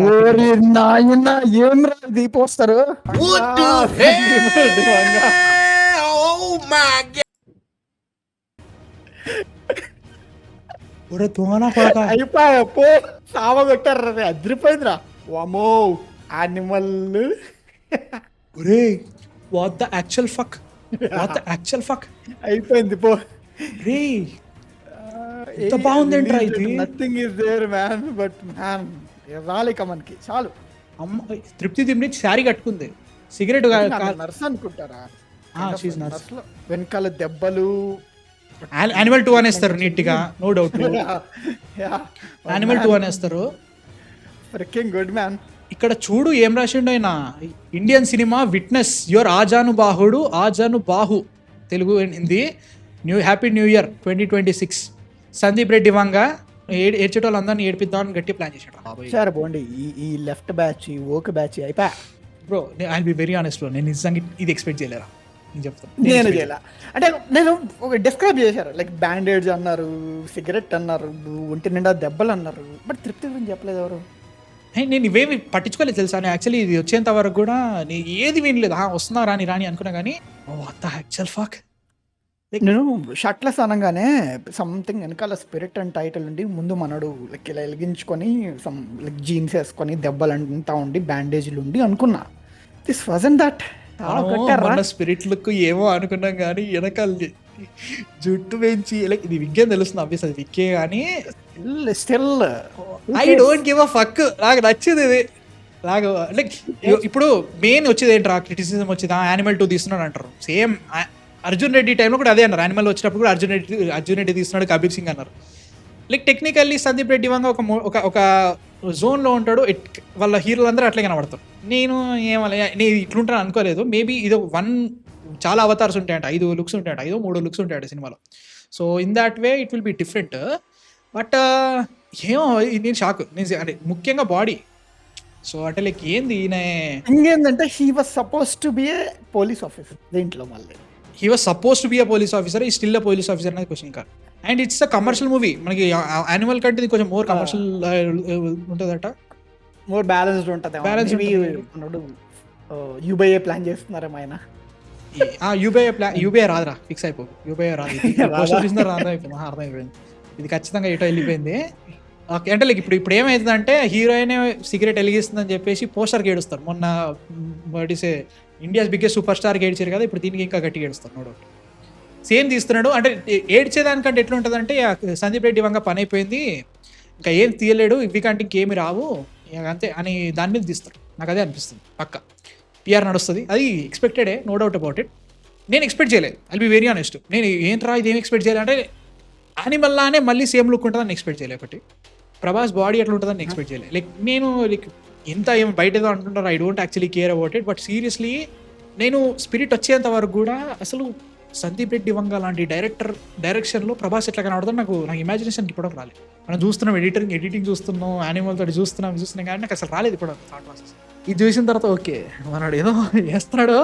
ఓరి నాయన ఏం రా ఇది పోస్తారు What the hell? Oh my god! ఒరే దోనా కొడక అయిపోయా పో సావ కొట్టారు రా అదిరిపోయిందిరా వామో యానిమల్ ఒరే వాట్ ద యాక్చువల్ ఫక్ అయిపోయింది పో రే ఎంత బాగుందేంట్రా ఇది nothing is there man but man రాలిక మనకి చాలు అమ్మ తృప్తి తిమ్మి శారీ కట్టుకుంది సిగరెట్ నర్స్ అనుకుంటారా she's nurse. నర్స్ లో వెనకాల దెబ్బలు యానిమల్ 2 అనేస్తారు నీట్ గా నో డౌట్ యానిమల్ 2 అనేస్తారు ఫ్రికింగ్ గుడ్ మ్యాన్ ఇక్కడ చూడు ఏం రాసిండు ఆయన ఇండియన్ సినిమా విట్నెస్ యువర్ ఆజాను బాహు Telugu and Hindi happy new year 2026 Sandeep Reddy Vanga ఏడ్చేటోళ్ళందరినీ ఏడిపిద్దామని గట్టి ప్లాన్ చేశాడు సరే పోండి ఈ లెఫ్ట్ బ్యాచ్ ఈ ఓక్ బ్యాచ్ అయిపోయా bro I be very honest bro నేను నిజంగా ఇది ఎక్స్పెక్ట్ చేయలేరా నేను చెప్తాను నేను చేయాల అంటే నేను ఒక డిస్క్రైబ్ చేశారు లైక్ బ్యాండేజ్ అన్నారు సిగరెట్ అన్నారు ఒంటి నిండా దెబ్బలు అన్నారు బట్ తృప్తి గురించి చెప్పలేదు ఎవరు నేను ఇవేమి పట్టించుకోలేదు తెలుసా నేను యాక్చువల్లీ ఇది వచ్చేంత వరకు కూడా నేను ఏది వినలేదు వస్తున్నా రాని అనుకున్నా కానీ యాక్చువల్ ఫాక్ నేను షర్ట్లెస్ అనగానే సంథింగ్ వెనకాల స్పిరిట్ అండ్ టైటిల్ ఉండి ముందు మనడు లైక్ ఇలా వెలిగించుకొని సమ్ లైక్ జీన్స్ వేసుకొని దెబ్బలంతా ఉండి బ్యాండేజ్లు ఉండి అనుకున్నా this wasn't that spirit look ఏమో అనుకున్నాం కానీ వెనకాల జుట్టు పెంచి లైక్ ఇది విగ్గే తెలుస్తుంది అభ్యస్ అది విగ్గే కానీ still I don't give a fuck నాకు నచ్చింది ఇది నాకు లైక్ ఇప్పుడు మెయిన్ వచ్చేది ఏంట్రా క్రిటిసిజం వచ్చేది యానిమల్ 2 తీస్తున్నాడు అంటారు సేమ్ అర్జున్ రెడ్డి టైంలో కూడా అదే అన్నారు యానిమల్ వచ్చినప్పుడు కూడా అర్జున్ రెడ్డి తీస్తున్నాడు కబీర్ సింగ్ అన్నారు లైక్ టెక్నికల్లీ సందీప్ రెడ్డి వంగ ఒక జోన్లో ఉంటాడు వాళ్ళ హీరోలు అందరూ అట్లే కనబడతారు నేను నేను ఇట్లుంటాను అనుకోలేదు మేబీ ఇది చాలా అవతార్స్ ఉంటాయంట 5 లుక్స్ ఉంటాయంట 3 లుక్స్ ఉంటాయంట సినిమాలో so in that way it will be different but ఏమో నేను షాక్ నేను అంటే ముఖ్యంగా బాడీ సో అంటే లైక్ ఏంది ఇంకేందంటే he was suppose to be a police officer దీంట్లో మళ్ళీ he was suppose to be a police officer ఈ స్టిల్ అ పోలీస్ ఆఫీసర్ అనేది క్వశ్చన్ కాదు and it's a commercial movie మనకి యానిమల్ కంటే కొంచెం మోర్ కమర్షియల్ ఉంటుందట మోర్ బ్యాలెన్స్డ్ ఉంటుంది యూబీఐ ప్లాన్ చేస్తున్నారేమో ఆయన యూబీఐ రాదురా ఫిక్స్ అయిపో యూబీఐ రాదు అర్థమైపోయింది ఇది ఖచ్చితంగా ఎటో వెళ్ళిపోయింది ఓకే అంటే లైక్ ఇప్పుడు ఏమైతుందంటే హీరోయిన్ సిగరెట్ వెలిగిస్తుందని చెప్పేసి పోస్టర్కి ఏడుస్తారు మొన్న వాటిసే ఇండియాస్ బిగ్గెస్ట్ సూపర్ స్టార్కి ఏడ్చారు కదా ఇప్పుడు దీనికి ఇంకా గట్టిగా ఏడుస్తారు నో డౌట్ సేమ్ తీస్తున్నాడు అంటే ఏడ్చేదానికంటే ఎట్లా ఉంటుందంటే సందీప్ రెడ్డి వంగ పని అయిపోయింది ఇంకా ఏం తీయలేడు ఇవి కంటే ఇంకేమి రావు అంతే అని దాని మీద తీస్తారు నాకు అదే అనిపిస్తుంది పక్క పిఆర్ నడుస్తుంది అది ఎక్స్పెక్టెడే నో డౌట్ అబౌట్ ఇట్ నేను ఎక్స్పెక్ట్ చేయలేదు ఐ బి వెరీ ఆనెస్ట్ నేను ఏంట్రా ఇది ఏం ఎక్స్పెక్ట్ చేయాలంటే యానిమల్లానే మళ్ళీ సేమ్ లుక్ ఉంటుందని ఎక్స్పెక్ట్ చేయలేదు ఒకటి ప్రభాస్ బాడీ ఎట్లా ఉంటుందని ఎక్స్పెక్ట్ చేయలేదు లైక్ నేను లైక్ ఎంత ఏం బయట ఏదో అంటుంటారు I don't actually care about it but seriously నేను స్పిరిట్ వచ్చేంత వరకు కూడా అసలు సందీప్ రెడ్డి వంగ లాంటి డైరెక్షన్లో ప్రభాస్ ఎట్లా కనబడతాడు నాకు ఇమాజినేషన్కి ఇప్పటికి రాలేదు మనం చూస్తున్నాం ఎడిటింగ్ చూస్తున్నాం యానిమల్ తోటి చూస్తున్నాం కానీ నాకు అసలు రాలేదు ఇప్పుడు థాట్ ప్రాసెస్ ఇది చూసిన తర్వాత ఓకే మనోడు ఏదో చేస్తున్నాడు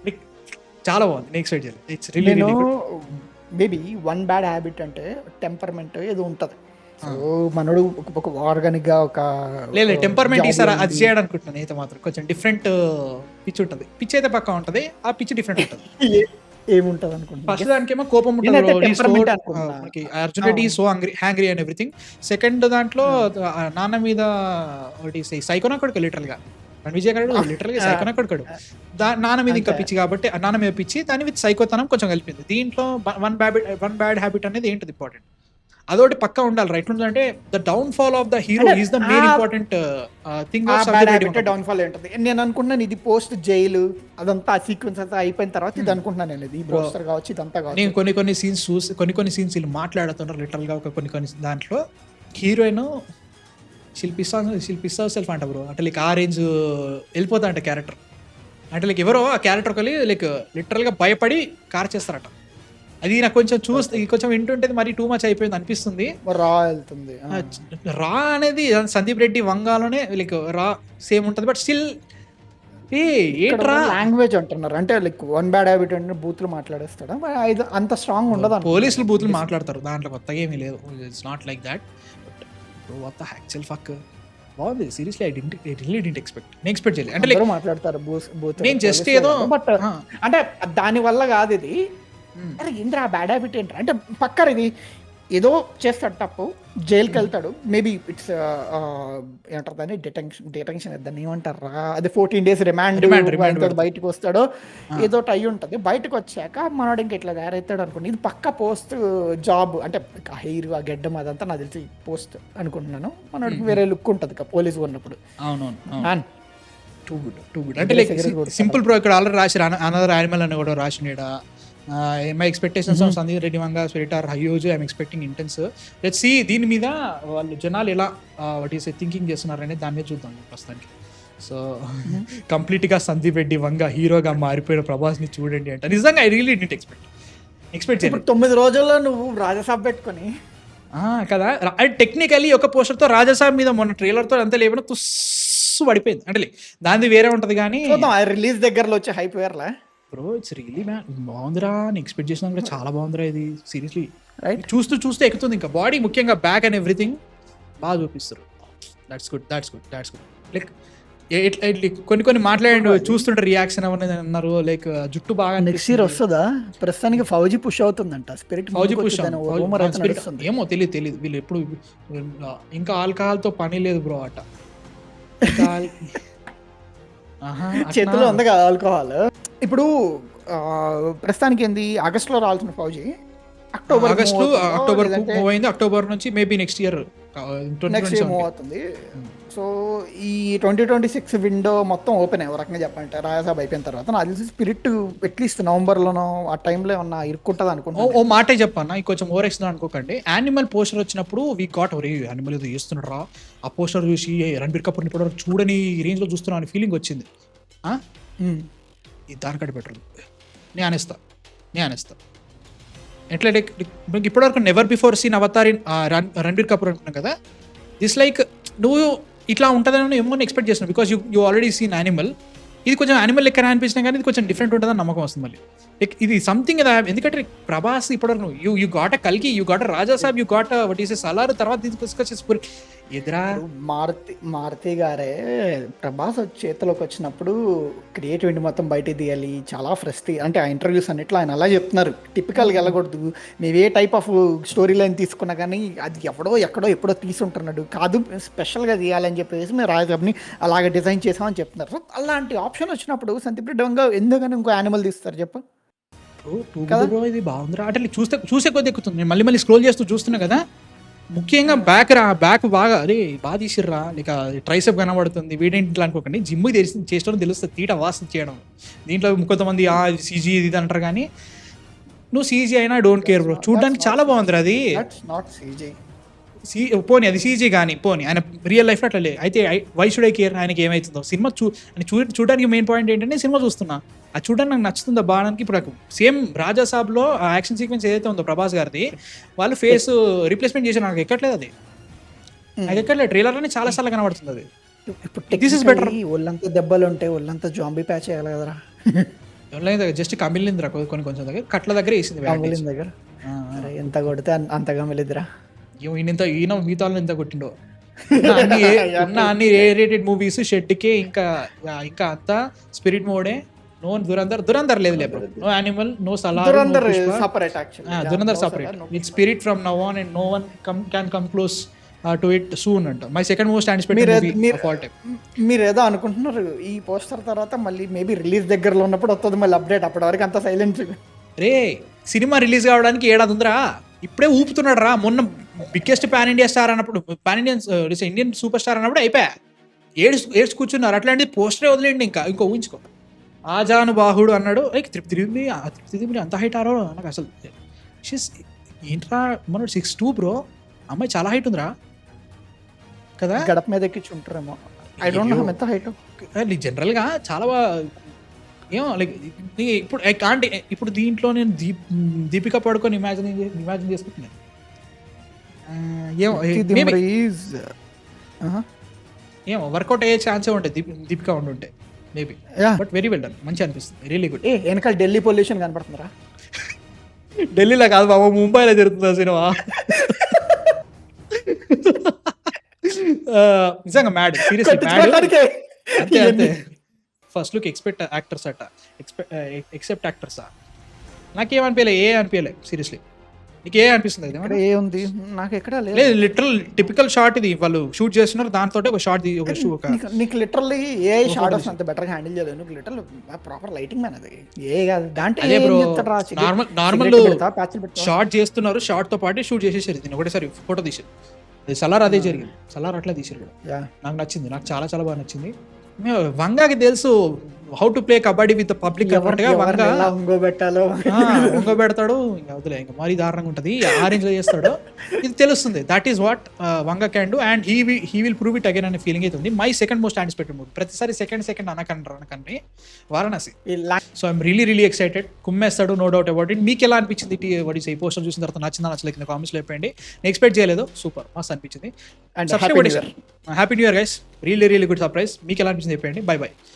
లైక్ చాలా బాగుంది నేను ఎక్స్పెక్ట్ చేయలేదు it's really maybe one bad habit అంటే టెంపర్మెంట్ ఏదో ఉంటుంది సో మనోడు ఒక ఆర్గానిక్ గా ఒక లేదు టెంపర్మెంట్ ఈసారి అది చేయడం అనుకుంటున్నాను అయితే మాత్రం కొంచెం డిఫరెంట్ పిచ్ ఉంటుంది పిచ్ అయితే పక్కా ఉంటుంది ఆ పిచ్ డిఫరెంట్ ఉంటుంది ఏముంటుంది అనుకుంటున్నా ఫస్ట్ దానికేమో కోపం ఉంటుంది Arjun Reddy so hangry and everything second దాంట్లో నాన్న మీద ఒకటి సైకోనా కొడుకు లిటరల్ గా విజయ్ గారు లిటరల్ గా సైకోనా కొడుకాడు నాన్న మీద ఇంకా పిచ్చి కాబట్టి నాన్న మీద పిచ్చి దాని విత్ సైకోతనం కొంచెం కలిపింది దీంట్లో వన్ బ్యాడ్ హ్యాబిట్ అనేది ఏంటిది ఇంపార్టెంట్ అదొకటి పక్కా ఉండాలి రైట్ ఉందంటే the down fall of the hero is the main important thing down fall ఏంటది నేను అనుకుంటున్నాను ఇది పోస్ట్ జైలు అదంతా ఆ సీక్వెన్స్ అంతా అయిపోయిన తర్వాత ఇది అనుకుంటున్నాను నేను ఇది పోస్టర్ కావచ్చు ఇదంతా కావచ్చు నేను కొన్ని సీన్స్ చూసి కొన్ని సీన్స్ వీళ్ళు మాట్లాడుతున్నారు లిటరల్ గా ఒక కొన్ని దాంట్లో హీరోయిన్ శిల్పిస్తా సెల్ఫ్ అంట బ్రో అంటే లైక్ ఆ రేంజ్ వెళ్ళిపోతా అంట క్యారెక్టర్ అంటే లైక్ ఎవరో ఆ క్యారెక్టర్ కలిగి లైక్ లిటరల్ గా భయపడి కార్ చేస్తారట అది నాకు కొంచెం కొంచెం వింటుంటే మరీ టూ మచ్ అయిపోయింది అనిపిస్తుంది రా వెళ్తుంది రా అనేది సందీప్ రెడ్డి వంగాలోనే లైక్ రా సేమ్ ఉంటుంది బట్ స్టిల్ లాంగ్వేజ్ అంటున్నారు అంటే లైక్ వన్ బ్యాడ్ హ్యాబిట్ అంటే బూతులు మాట్లాడేస్తాడు అంత స్ట్రాంగ్ ఉండదు పోలీసులు బూతులు మాట్లాడతారు దాంట్లో కొత్తగా ఏమీ లేదు it's not like that what the actual fuck బాగుంది సీరియస్లీ ఐ డింట్ ఎక్స్పెక్ట్ నేను ఎక్స్పెక్ట్ చేయలేదు అంటే అందరూ మాట్లాడతారు బూత్ నేను just ఏదో బట్ అంటే దాని వల్ల కాదు ఇది. అరే ఏంద్రా బ్యాడ్ హ్యాబిట్ ఏంట్రా అంటే పక్కన ఇది ఏదో చేస్తాడు తప్పు, జైలుకి వెళ్తాడు, మేబీ ఇట్స్ ఏమంటారు దాన్ని డిటెన్షన్ దాన్ని ఏమంటారా, అది 14 days రిమాండ్ బయటకు వస్తాడో ఏదో అయ్యి ఉంటుంది. బయటకు వచ్చాక మనోడు ఇంకా ఇట్లా తయారవుతాడు అనుకోండి. ఇది పక్క పోస్ట్ జాబ్ అంటే హెయిర్ ఆ గెడ్డం అదంతా నాకు తెలిసి పోస్ట్ అనుకుంటున్నాను. మనోడికి వేరే లుక్ ఉంటుంది ఇక పోలీసు ఉన్నప్పుడు. అవునవును టూ గుడ్ అంటే లైక్ సింపుల్ ప్రో ఇక్కడ ఆల్రెడీ రాసి అనదర్ యానిమల్ అని కూడా రాసినాడా. My expectations of Sandeep Reddy Vanga Spirit are huge. I'm expecting intense. Let's see దీని మీద వాళ్ళు జనాలు ఎలా వాట్ ఈస్ థింకింగ్ చేస్తున్నారు అనేది దాని మీద చూద్దాం ప్రస్తుతానికి. సో కంప్లీట్గా సందీప్ రెడ్డి వంగ హీరోగా మారిపోయిన ప్రభాస్ని చూడండి అంటే నిజంగా ఐ రియలీ డిడ్ ఎక్స్పెక్ట్ చేయలేదు. 9 రోజుల్లో నువ్వు రాజసాబ్ పెట్టుకొని కదా. టెక్నికలీ ఒక పోస్టర్తో రాజసాబ్ మీద మొన్న ట్రైలర్తో అంతా లేకుండా తుస్సు పడిపోయింది. అంటే దానిది వేరే ఉంటుంది కానీ రిలీజ్ దగ్గరలో వచ్చి హైప్ వేర్లా బ్రో ఇట్స్ రియలీ బాగుందిరా. నేను ఎక్స్పెక్ట్ చేసినా కూడా చాలా బాగుందిరా ఇది సీరియస్లీ. రైట్ చూస్తే ఎక్కుతుంది ఇంకా బాడీ ముఖ్యంగా బ్యాక్ అండ్ ఎవ్రీథింగ్ బాగా చూపిస్తారు. దట్స్ గుడ్ లైక్ కొన్ని మాట్లాడండి చూస్తుంటే రియాక్షన్ అవన్నీ అన్నారు. లైక్ జుట్టు బాగా నెక్స్ట్ ఇయర్ వస్తుందా? ప్రస్తుతానికి ఫౌజీ పుష్ అవుతుందంట. ఫౌజీ పుష్ ఏమో తెలియదు వీళ్ళు ఎప్పుడు ఇంకా ఆల్కహాల్తో పని లేదు బ్రో అట. చేతిలో ఉంది కదా ఆల్కహాల్. ఇప్పుడు ప్రస్తుతానికి ఏంది ఆగస్టులో రావాల్సిన ఫౌజీ అక్టోబర్ పోయింది. అక్టోబర్ నుంచి మేబీ నెక్స్ట్ ఇయర్ మూవ్ అవుతుంది. సో ఈ 2026 విండో మొత్తం ఓపెన్ అయ్యే రకంగా చెప్పంటే రాజసాబ్ అయిపోయిన తర్వాత నాకు తెలిసి స్పిరిట్ అట్లీస్ట్ నవంబర్లోనో ఆ టైంలో ఉన్న ఇరుక్కుంటుంది అనుకుంటున్నాను. ఓ మాటే చెప్పన్నా కొంచెం ఓవర్ ఎక్స్ప్లెయిన్ అనుకోకండి. యానిమల్ పోస్టర్ వచ్చినప్పుడు వీ గాట్ ఒరే యానిమల్ ఏదో చేస్తున్నాడు రా, ఆ పోస్టర్ చూసి రణబీర్ కపూర్ ఇప్పుడు చూడని రేంజ్లో చూస్తున్నాను అని ఫీలింగ్ వచ్చింది. దానికంటే బెటర్ నేను అనేస్తా ఎట్లా లైక్ ఇప్పటివరకు never before seen avatar in Ranbir Kapoor అనుకున్నాం కదా. దిస్ లైక్ నువ్వు ఇట్లా ఉంటుందని ఏమో ఎక్స్పెక్ట్ చేస్తున్నావు because you already scene animal. ఇది కొంచెం యానిమల్ లెక్క అనిపించినా కానీ ఇది కొంచెం డిఫరెంట్ ఉంటుందని నమ్మకం వస్తుంది మళ్ళీ. లైక్ ఇది సంథింగ్ కదా. ఎందుకంటే ప్రభాస్ ఇప్పుడు యూ గాట్ అ కల్కి, you got a Rajasaab, you got what is Salaar, తర్వాత తీసుకొచ్చేసి ఎదురా మారుతి గారే ప్రభాస్ చేతిలోకి వచ్చినప్పుడు క్రియేటివిటీ మొత్తం బయట తీయాలి, చాలా ఫ్రెష్ అంటే ఆ ఇంటర్వ్యూస్ అన్నిట్లో ఆయన అలా చెప్తున్నారు. టిపికల్గా వెళ్ళకూడదు, మేము ఏ టైప్ ఆఫ్ స్టోరీ లైన్ తీసుకున్నా కానీ అది ఎప్పుడో తీసుంటున్నాడు కాదు, స్పెషల్గా తీయాలని చెప్పేసి మేము రాజాబ్ని అలాగే డిజైన్ చేసామని చెప్తున్నారు. సో అలాంటి ఆప్షన్ వచ్చినప్పుడు సందీప్ రెడ్డి వంగ ఎందుకని ఇంకో యానిమల్ తీస్తారు చెప్పు. ఇది బాగుందిరా అంటే చూసే కొద్ది ఎక్కుతుంది. నేను మళ్ళీ స్క్రోల్ చేస్తూ చూస్తున్నా కదా. ముఖ్యంగా బ్యాక్ బాగా అరే బాగా తీసిర్రా, ఇక ట్రైసెప్ కనబడుతుంది. వీడేంటి ఇట్లా అనుకోకండి, జిమ్ చేసేటప్పుడు తెలుస్తుంది తీట వాసన చేయడం. దీంట్లో కొంతమంది సీజీ ఇది అంటారు కానీ నువ్వు సీజీ అయినా డోంట్ కేర్ బ్రో, చూడడానికి చాలా బాగుందిరా అది. పోనీ అది సీజీ కానీ పోనీ ఆయన రియల్ లైఫ్లో అట్లా లేదు. అయితే వై షుడ్ ఐ కేర్, ఆయనకి ఏమవుతుందో సినిమా చూడడానికి మెయిన్ పాయింట్ ఏంటంటే సినిమా చూస్తున్నా అది చూడడానికి నాకు నచ్చుతుందా బాగానికి. ఇప్పుడు నాకు సేమ్ రాజాసాబ్లో ఆ యాక్షన్ సీక్వెన్స్ ఏదైతే ఉందో ప్రభాస్ గారిది, వాళ్ళు ఫేస్ రీప్లేస్మెంట్ చేసి నాకు ఎక్కట్లేదు అది. నాకు ఎక్కట్లేదు, ట్రైలర్లోనే చాలా సార్లు కనబడుతుంది అది. This is better. ఒళ్ళంతా దెబ్బలు ఉంటాయి, ఒళ్ళంతా జాంబీ ప్యాచ్ చేయాలి కదరా. దగ్గర జస్ట్ కమిలిందిరా కొంచెం దగ్గర కట్ల దగ్గర వేసింది దగ్గర. ఎంత కొడితే అంత కమిలిద్దిరా. ఈయన మిగతా ఎంత కొట్టిండో అన్ని ఏ రేటెడ్ మూవీస్ షెడ్కే ఇంకా అంతా స్పిరిట్ మోడే. నో దురంధర్ లేదు bro, no Animal, no Salaar, Dhurandhar separate with Spirit from now on and no one can come close to it soon అంట. My second most anticipated movie of all time. మీరు ఏదో అనుకుంటున్నారు ఈ poster తర్వాత మళ్ళీ మేబీ రిలీజ్ దగ్గరలో ఉన్నప్పుడు వస్తుంది మళ్ళీ అప్డేట్, అప్పటి వరకు అంత సైలెంట్. రే సినిమా రిలీజ్ కావడానికి ఏడాది ఉందిరా, ఇప్పుడే ఊపుతున్నాడు రా. మొన్న బిగ్గెస్ట్ పాన్ ఇండియా స్టార్ అన్నప్పుడు, పాన్ ఇండియన్ సూపర్ స్టార్ అన్నప్పుడు అయిపోయా ఏడ్స్ కూర్చున్నారు. అట్లాంటిది పోస్టరే వదిలేండి. ఇంకో ఊహించుకో, ఆజానుబాహుడు అన్నాడు. లైక్ తృప్తి అంత హైట్ ఆరో నాకు అసలు ఏంట్రా. మన 6'2" బ్రో, అమ్మాయి చాలా హైట్ ఉందిరా కదా. గడప మీద ఎక్కించుంటారేమో, ఐ డోంట్ నో ఎంత హైట్. జనరల్గా చాలా ఏమో లైక్ ఇప్పుడు ఐ కాంట్. ఇప్పుడు దీంట్లో నేను దీపిక పడుకొని ఇమాజిన్ చేసుకుంటున్నాను. ఏమో వర్కౌట్ అయ్యే ఛాన్సే ఉంటుంది దీపిక ఉండుంటే maybe. But very well done, మంచిగా అనిపిస్తుంది, రియల్లీ గుడ్. వెనకాల ఢిల్లీ పొల్యూషన్ కనపడుతుందా? ఢిల్లీలో కాదు బాబు, ముంబైలో జరుగుతుందా సినిమా. నిజంగా మ్యాడ్, సీరియస్లీ మ్యాడ్. కొట్టించుకోవడానికే. అంతే అంతే. ఫస్ట్ లుక్ ఎక్స్పెక్ట్ యాక్టర్స్ అట, ఎక్సెప్ట్ యాక్టర్సా, నాకేమనిపించలే, ఏ అనిపించలే సీరియస్లీ. నీకు ఏ అనిపిస్తుంది? ఇక్కడ ఏ ఉంది నాకు ఎక్కడ లేదు. లేదు లిటరల్ టిపికల్ షార్ట్ ఇది, వాళ్ళు షూట్ చేస్తున్నారు దాంతో ఒక షార్ట్ నీకు లిటరల్లీ ఏ షాడోస్ అంత బెటర్ గా హ్యాండిల్ చేయలేదు. నీకు లిటరల్ ప్రాపర్ లైటింగ్ మ్యాన్ అది. ఏ కాదు దాంట్లో అదే బ్రో, నార్మల్ ప్యాచ్లు పెడతా. షార్ట్ చేస్తున్నారు, షార్ట్ తో పాటు షూట్ చేసేసారు దీన్ని ఒకటేసారి ఫోటో తీసారు. అది సలార్ అదే జరిగింది, సలార్ అట్లా తీసారు కూడా. యా నాకు నచ్చింది, నాకు చాలా చాలా బాగా నచ్చింది. వంగాకి తెలుసు how to play kabaddi with public అన్నట్టుగా వంగ ఇంకో పెట్టాలో వంగ పెడతాడు. ఇంకా వదిలే, ఇంకా మరీ దారుణంగా ఉంటుంది, ఆ రేంజ్ లో చేస్తాడు. ఇది తెలుస్తుంది, that is what Vanga can do and he will prove it again అనే ఫీలింగ్ అయితే ఉంది. My second most anticipated movie, ప్రతిసారి సెకండ్ అనకండి Varanasi. So I'm really excited. కుమ్మేస్తాడు, నో డౌట్ అబౌట్ ఇట్. మీకు ఎలా అనిపించింది? ఈ పోస్టర్ చూసిన తర్వాత నచ్చిందా నచ్చలేదు కింద కామెంట్స్ లో చెప్పండి. నేను ఎక్స్పెక్ట్ చేయలేదు, సూపర్ మస్త్ అనిపించింది. And happy new year guys, really good surprise. మీకు ఎలా అనిపించింది చెప్పండి. By by.